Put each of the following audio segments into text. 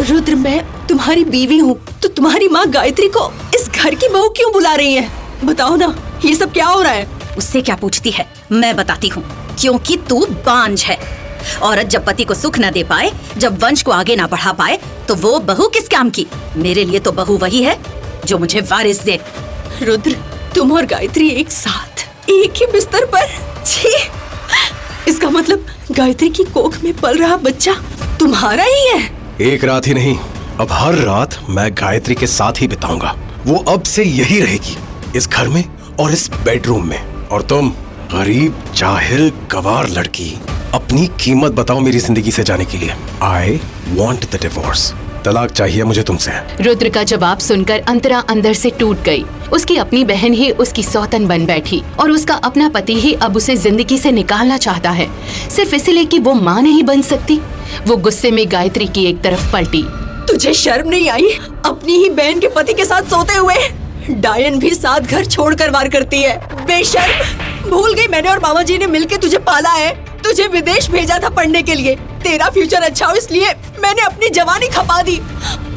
रुद्र, मैं तुम्हारी बीवी हूँ, तो तुम्हारी माँ गायत्री को इस घर की बहू क्यों बुला रही है? बताओ ना, ये सब क्या हो रहा है? उससे क्या पूछती है, मैं बताती हूँ। क्योंकि तू बांझ है। औरत जब पति को सुख न दे पाए, जब वंश को आगे ना बढ़ा पाए, तो वो बहू किस काम की? मेरे लिए तो बहू वही है जो मुझे वारिस दे। रुद्र, तुम और गायत्री एक साथ, एक ही बिस्तर पर? छी! इसका मतलब गायत्री की कोख में पल रहा बच्चा तुम्हारा ही है? एक रात ही नहीं, अब हर रात मैं गायत्री के साथ ही बिताऊंगा। वो अब से यही रहेगी, इस घर में और इस बेडरूम में। और तुम गरीब, जाहिल, गवार लड़की, अपनी कीमत बताओ मेरी जिंदगी से जाने के लिए। I want the divorce। तलाक चाहिए मुझे तुमसे। रुद्र का जवाब सुनकर अंतरा अंदर से टूट गई। उसकी अपनी बहन ही उसकी सौतन बन बैठी और उसका अपना पति ही अब उसे जिंदगी से निकालना चाहता है, सिर्फ इसलिए कि वो माँ नहीं बन सकती। वो गुस्से में गायत्री की एक तरफ पलटी। तुझे शर्म नहीं आई अपनी ही बहन के पति के साथ सोते हुए? डायन भी साथ घर छोड़कर वार करती है। बेशर्म, भूल गई मैंने और मामा जी ने मिलकर तुझे पाला है, तुझे विदेश भेजा था पढ़ने के लिए। तेरा फ्यूचर अच्छा हो इसलिए मैंने अपनी जवानी खपा दी,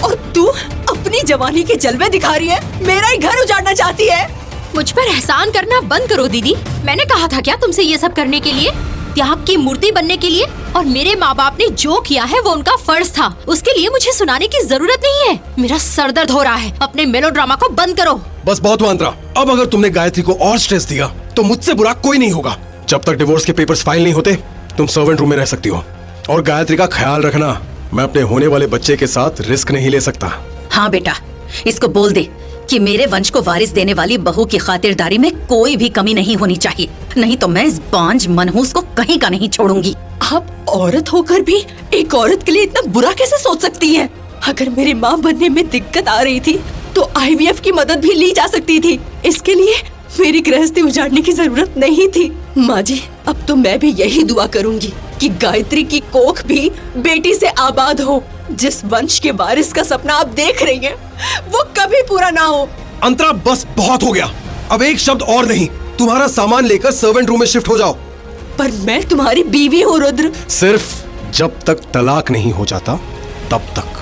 और तू अपनी जवानी के जलवे दिखा रही है, मेरा ही घर उजाड़ना चाहती है। मुझ पर एहसान करना बंद करो दीदी। मैंने कहा था क्या तुमसे ये सब करने के लिए, त्याग की मूर्ति बनने के लिए? और मेरे माँ बाप ने जो किया है वो उनका फर्ज था, उसके लिए मुझे सुनाने की जरूरत नहीं है। मेरा सर दर्द हो रहा है, अपने मेलोड्रामा को बंद करो। बस बहुत हुआ अंतरा, अब अगर तुमने गायत्री को और स्ट्रेस दिया तो मुझसे बुरा कोई नहीं होगा। जब तक डिवोर्स के पेपर्स फाइल नहीं होते, तुम सर्वेंट रूम में रह सकती हो। और गायत्री का ख्याल रखना, मैं अपने होने वाले बच्चे के साथ रिस्क नहीं ले सकता। हाँ बेटा, इसको बोल दे कि मेरे वंश को वारिस देने वाली बहू की खातिरदारी में कोई भी कमी नहीं होनी चाहिए, नहीं तो मैं इस बांझ मनहूस को कहीं का नहीं छोड़ूंगी। आप औरत होकर भी एक औरत के लिए इतना बुरा कैसे सोच सकती हैं? अगर मेरी माँ बनने में दिक्कत आ रही थी तो IVF की मदद भी ली जा सकती थी। इसके लिए मेरी गृहस्थी उजाड़ने की जरूरत नहीं थी। माँ जी, अब तो मैं भी यही दुआ करूंगी कि गायत्री की कोख भी बेटी से आबाद हो। जिस वंश के वारिस का सपना आप देख रही हैं, वो कभी पूरा ना हो। अंतरा, बस बहुत हो गया, अब एक शब्द और नहीं। तुम्हारा सामान लेकर सर्वेंट रूम में शिफ्ट हो जाओ। पर मैं तुम्हारी बीवी हूँ रुद्र। सिर्फ जब तक तलाक नहीं हो जाता तब तक।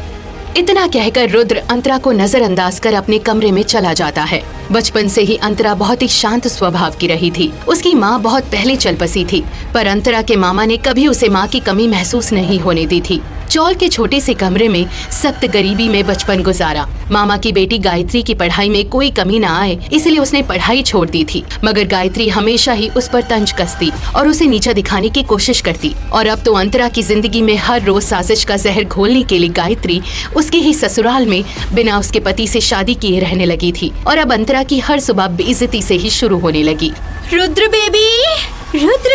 इतना कहकर रुद्र अंतरा को नजरअंदाज कर अपने कमरे में चला जाता है। बचपन से ही अंतरा बहुत ही शांत स्वभाव की रही थी। उसकी माँ बहुत पहले चल बसी थी, पर अंतरा के मामा ने कभी उसे माँ की कमी महसूस नहीं होने दी थी। चौल के छोटे से कमरे में सख्त गरीबी में बचपन गुजारा। मामा की बेटी गायत्री की पढ़ाई में कोई कमी न आए, इसलिए उसने पढ़ाई छोड़ दी थी। मगर गायत्री हमेशा ही उस पर तंज कसती और उसे नीचा दिखाने की कोशिश करती। और अब तो अंतरा की जिंदगी में हर रोज साजिश का जहर घोलने के लिए गायत्री उसके ही ससुराल में बिना उसके पति से शादी किए रहने लगी थी। और अब अंतरा की हर सुबह बेइज्जती से ही शुरू होने लगी। रुद्र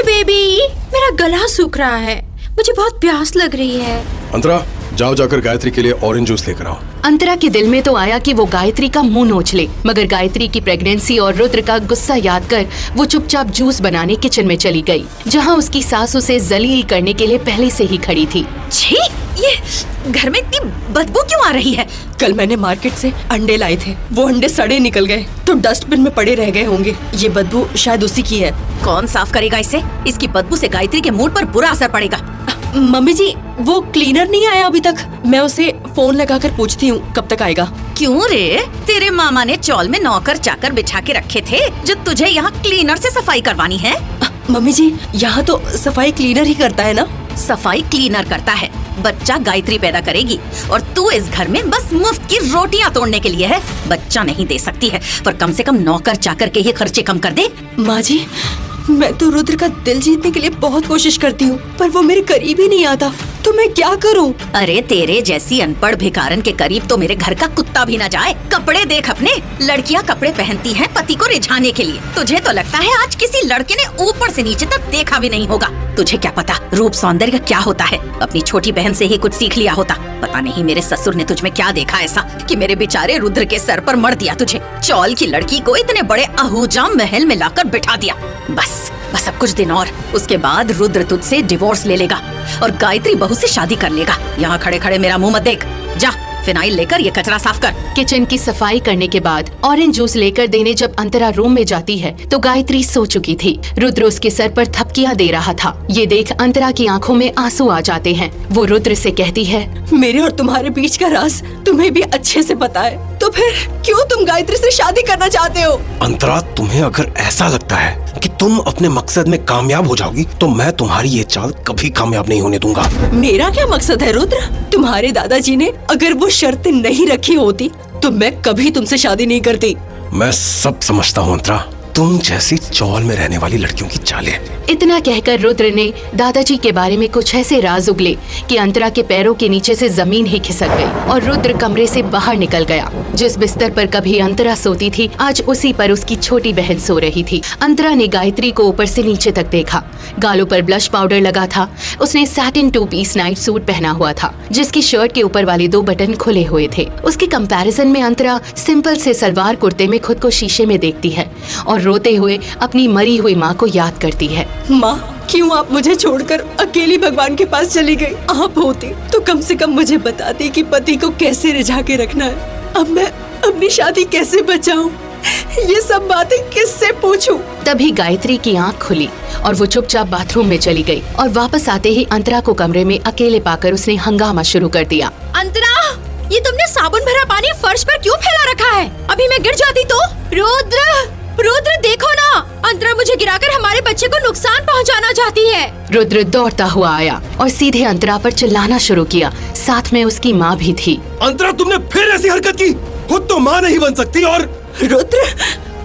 बेबी, मेरा गला सूख रहा है, मुझे बहुत प्यास लग रही है। अंतरा, जाओ जाकर गायत्री के लिए ऑरेंज जूस लेकर आओ। अंतरा के दिल में तो आया कि वो गायत्री का मुंह नोच ले, मगर गायत्री की प्रेगनेंसी और रुद्र का गुस्सा याद कर वो चुपचाप जूस बनाने किचन में चली गई, जहाँ उसकी सास उसे जलील करने के लिए पहले से ही खड़ी थी। छी, ये घर में इतनी बदबू क्यों आ रही है? कल मैंने मार्केट से अंडे लाए थे, वो अंडे सड़े निकल गए तो डस्टबिन में पड़े रह गए होंगे। ये बदबू शायद उसी की है। कौन साफ करेगा इसे? इसकी बदबू से गायत्री के मूड पर बुरा असर पड़ेगा। मम्मी जी, वो क्लीनर नहीं आया अभी तक। मैं उसे फोन लगाकर पूछती हूँ कब तक आएगा। क्यों रे? तेरे मामा ने चौल में नौकर चाकर बिछा के रखे थे जो तुझे यहाँ क्लीनर से सफाई करवानी है? मम्मी जी, यहाँ तो सफाई क्लीनर ही करता है ना। सफाई क्लीनर करता है, बच्चा गायत्री पैदा करेगी, और तू इस घर में बस मुफ्त की रोटियां तोड़ने के लिए है। बच्चा नहीं दे सकती है, पर कम से कम नौकर चाकर के ही खर्चे कम कर दे। माँ जी, मैं तो रुद्र का दिल जीतने के लिए बहुत कोशिश करती हूँ, पर वो मेरे करीब ही नहीं आता, तो मैं क्या करूँ? अरे तेरे जैसी अनपढ़ भिखारन के करीब तो मेरे घर का कुत्ता भी न जाए। कपड़े देख अपने, लड़कियाँ कपड़े पहनती हैं पति को रिझाने के लिए। तुझे तो लगता है आज किसी लड़के ने ऊपर से नीचे तक देखा भी नहीं होगा। तुझे क्या पता रूप सौंदर्य क्या होता है? अपनी छोटी बहन से ही कुछ सीख लिया होता। पता नहीं मेरे ससुर ने तुझ में क्या देखा ऐसा कि मेरे बेचारे रुद्र के सर पर मर दिया तुझे। चौल की लड़की को इतने बड़े आहूजाम महल में लाकर बिठा दिया। बस अब कुछ दिन और, उसके बाद रुद्र तुझसे डिवोर्स ले लेगा और गायत्री बहू से शादी कर लेगा। यहाँ खड़े खड़े मेरा मुंह मत देख, जा फिनाइल लेकर ये कचरा साफ कर। किचन की सफाई करने के बाद ऑरेंज जूस लेकर देने जब अंतरा रूम में जाती है तो गायत्री सो चुकी थी। रुद्र उसके सर पर थपकियां दे रहा था। ये देख अंतरा की आंखों में आंसू आ जाते हैं। वो रुद्र से कहती है, मेरे और तुम्हारे बीच का राज तुम्हें भी अच्छे से पता है, तो फिर क्यों तुम गायत्री से शादी करना चाहते हो? अंतरा, तुम्हें अगर ऐसा लगता है कि तुम अपने मकसद में कामयाब हो जाओगी तो मैं तुम्हारी ये चाल कभी कामयाब नहीं होने दूंगा। मेरा क्या मकसद है रुद्र? तुम्हारे दादाजी ने अगर वो शर्तें नहीं रखी होती तो मैं कभी तुमसे शादी नहीं करती। मैं सब समझता हूँ अंतरा, तुम जैसी चौल में रहने वाली लड़कियों की चालें। इतना कहकर रुद्र ने दादाजी के बारे में कुछ ऐसे राज उगले कि अंतरा के पैरों के नीचे से जमीन ही खिसक गई और रुद्र कमरे से बाहर निकल गया। जिस बिस्तर पर कभी अंतरा सोती थी आज उसी पर उसकी छोटी बहन सो रही थी। अंतरा ने गायत्री को ऊपर से नीचे तक देखा। गालों पर ब्लश पाउडर लगा था। उसने सैटिन 2 पीस नाइट सूट पहना हुआ था जिसकी शर्ट के ऊपर वाले 2 बटन खुले हुए थे। उसके कंपैरिजन में अंतरा सिंपल से सलवार कुर्ते में खुद को शीशे में देखती है और रोते हुए अपनी मरी हुई माँ को याद करती है। माँ, क्यों आप मुझे छोड़कर अकेली भगवान के पास चली गई? आप होती तो कम से कम मुझे बताती कि पति को कैसे रिझा के रखना है। अब मैं अपनी शादी कैसे बचाऊं? ये सब बातें किससे पूछूं? तभी गायत्री की आंख खुली और वो चुपचाप बाथरूम में चली गई और वापस आते ही अंतरा को कमरे में अकेले पाकर उसने हंगामा शुरू कर दिया। अंतरा, ये तुमने साबुन भरा पानी फर्श पर क्यों फैला रखा है? अभी मैं गिर जाती तो? रुद्र देखो ना, अंतरा मुझे गिराकर हमारे बच्चे को नुकसान पहुंचाना चाहती है। रुद्र दौड़ता हुआ आया और सीधे अंतरा पर चिल्लाना शुरू किया। साथ में उसकी माँ भी थी। अंतरा, तुमने फिर ऐसी हरकत की? खुद तो माँ नहीं बन सकती और रुद्र,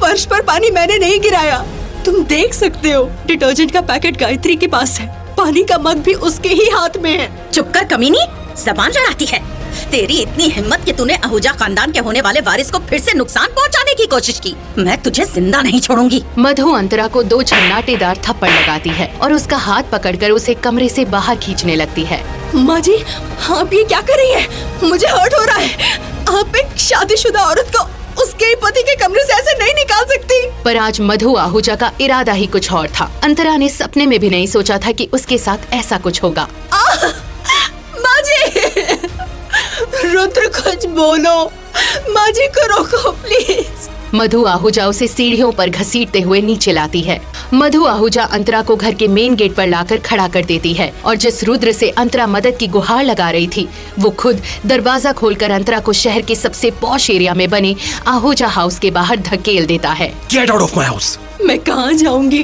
फर्श पर पानी मैंने नहीं गिराया। तुम देख सकते हो डिटर्जेंट का पैकेट गायत्री के पास है, पानी का मग भी उसके ही हाथ में है। चुप कर कमीनी, जबान लड़ाती है। तेरी इतनी हिम्मत कि तूने आहूजा खानदान के होने वाले वारिस को फिर से नुकसान पहुंचाने की कोशिश की। मैं तुझे जिंदा नहीं छोड़ूंगी। मधु अंतरा को 2 झन्नाटेदार थप्पड़ लगाती है और उसका हाथ पकड़कर उसे कमरे से बाहर खींचने लगती है। माँ जी, आप ये क्या कर रही है? मुझे हर्ट हो रहा है। आप एक शादीशुदा औरत को उसके पति के कमरे से ऐसे नहीं निकाल सकती। पर आज मधु आहूजा का इरादा ही कुछ और था। अंतरा ने सपने में भी नहीं सोचा था कि उसके साथ ऐसा कुछ होगा। माँ जी, रुद्र कुछ बोलो, माँ जी को रोको प्लीज। मधु आहूजा उसे सीढ़ियों पर घसीटते हुए नीचे लाती है। मधु आहूजा अंतरा को घर के मेन गेट पर लाकर खड़ा कर देती है और जिस रुद्र से अंतरा मदद की गुहार लगा रही थी वो खुद दरवाजा खोलकर अंतरा को शहर के सबसे पॉश एरिया में बने आहूजा हाउस के बाहर धकेल देता है। Get out of my house. मैं कहाँ जाऊंगी?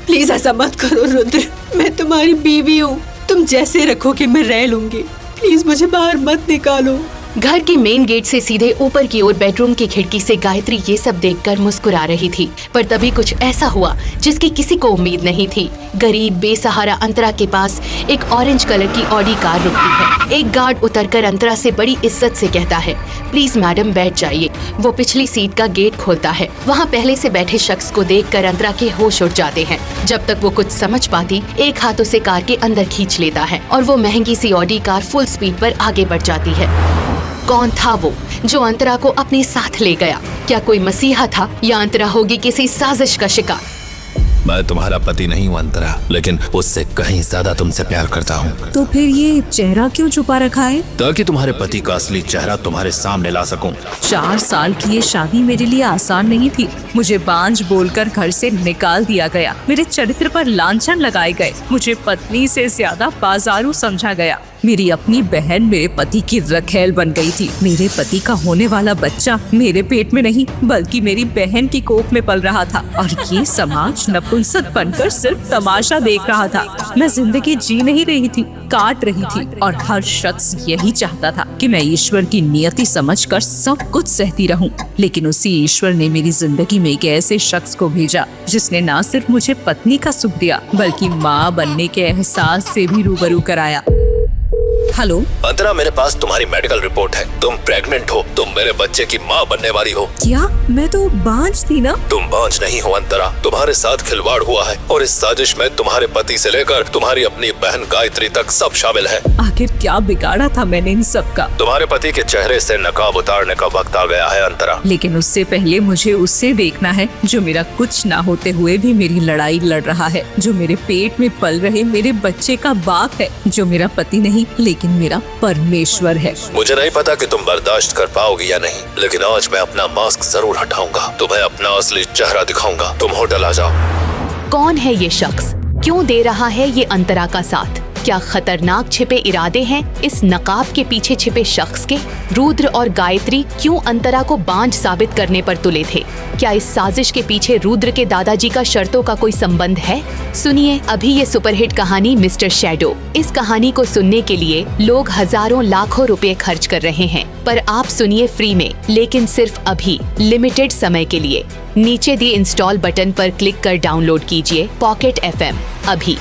प्लीज ऐसा मत करो रुद्र, मैं तुम्हारी बीवी हूँ, तुम जैसे रखोगे मैं रह लूंगी। प्लीज मुझे बाहर मत निकालो। घर के मेन गेट से सीधे ऊपर की ओर बेडरूम की खिड़की से गायत्री ये सब देखकर मुस्कुरा रही थी। पर तभी कुछ ऐसा हुआ जिसकी किसी को उम्मीद नहीं थी। गरीब बेसहारा अंतरा के पास एक ऑरेंज कलर की ऑडी कार रुकती है। एक गार्ड उतरकर अंतरा से बड़ी इज्जत से कहता है, प्लीज मैडम बैठ जाइए। वो पिछली सीट का गेट खोलता है। वहाँ पहले से बैठे शख्स को देखकर अंतरा के होश उड़ जाते हैं। जब तक वो कुछ समझ पाती एक हाथ उसे कार के अंदर खींच लेता है और वो महंगी सी ऑडी कार फुल स्पीड पर आगे बढ़ जाती है। कौन था वो जो अंतरा को अपने साथ ले गया? क्या कोई मसीहा था या अंतरा होगी किसी साजिश का शिकार? मैं तुम्हारा पति नहीं हूँ अंतरा, लेकिन उससे कहीं ज्यादा तुमसे प्यार करता हूँ। तो फिर ये चेहरा क्यों छुपा रखा है? ताकि तुम्हारे पति का असली चेहरा तुम्हारे सामने ला सकूं। 4 साल की ये शादी मेरे लिए आसान नहीं थी। मुझे बांझ बोलकर घर से निकाल दिया गया। मेरे चरित्र पर लांछन लगाए गए। मुझे पत्नी से ज्यादा बाजारू समझा गया। मेरी अपनी बहन मेरे पति की रखेल बन गई थी। मेरे पति का होने वाला बच्चा मेरे पेट में नहीं बल्कि मेरी बहन की कोख में पल रहा था और ये समाज नपुंसक बनकर सिर्फ तमाशा देख रहा था। मैं जिंदगी जी नहीं रही थी, काट रही थी और हर शख्स यही चाहता था कि मैं ईश्वर की नियति समझकर सब कुछ सहती रहूं। लेकिन उसी ईश्वर ने मेरी जिंदगी में एक ऐसे शख्स को भेजा जिसने न सिर्फ मुझे पत्नी का सुख दिया बल्कि माँ बनने के एहसास से भी रूबरू कराया। हेलो अंतरा, मेरे पास तुम्हारी मेडिकल रिपोर्ट है। तुम प्रेग्नेंट हो। तुम मेरे बच्चे की माँ बनने वाली हो। क्या? मैं तो बांझ थी ना। तुम बांझ नहीं हो अंतरा, तुम्हारे साथ खिलवाड़ हुआ है और इस साजिश में तुम्हारे पति से लेकर तुम्हारी अपनी बहन गायत्री तक सब शामिल है। आखिर क्या बिगाड़ा था मैंने इन सब का? तुम्हारे पति के चेहरे से नकाब उतारने का वक्त आ गया है अंतरा। लेकिन उससे पहले मुझे उससे देखना है जो मेरा कुछ ना होते हुए भी मेरी लड़ाई लड़ रहा है, जो मेरे पेट में पल रहे मेरे बच्चे का बाप है, जो मेरा पति नहीं लेकिन मेरा परमेश्वर है। मुझे नहीं पता कि तुम बर्दाश्त कर पाओगी या नहीं, लेकिन आज मैं अपना मास्क जरूर हटाऊंगा, तुम्हें अपना असली चेहरा दिखाऊंगा। तुम होटल आ जाओ। कौन है ये शख्स? क्यों दे रहा है ये अंतरा का साथ? क्या खतरनाक छिपे इरादे हैं इस नकाब के पीछे छिपे शख्स के? रुद्र और गायत्री क्यों अंतरा को बांझ साबित करने पर तुले थे? क्या इस साजिश के पीछे रुद्र के दादाजी का शर्तों का कोई संबंध है? सुनिए अभी ये सुपरहिट कहानी मिस्टर शैडो। इस कहानी को सुनने के लिए लोग हजारों लाखों रुपए खर्च कर रहे हैं, पर आप सुनिए फ्री में, लेकिन सिर्फ अभी लिमिटेड समय के लिए। नीचे दिए इंस्टॉल बटन पर क्लिक कर डाउनलोड कीजिए पॉकेट FM अभी।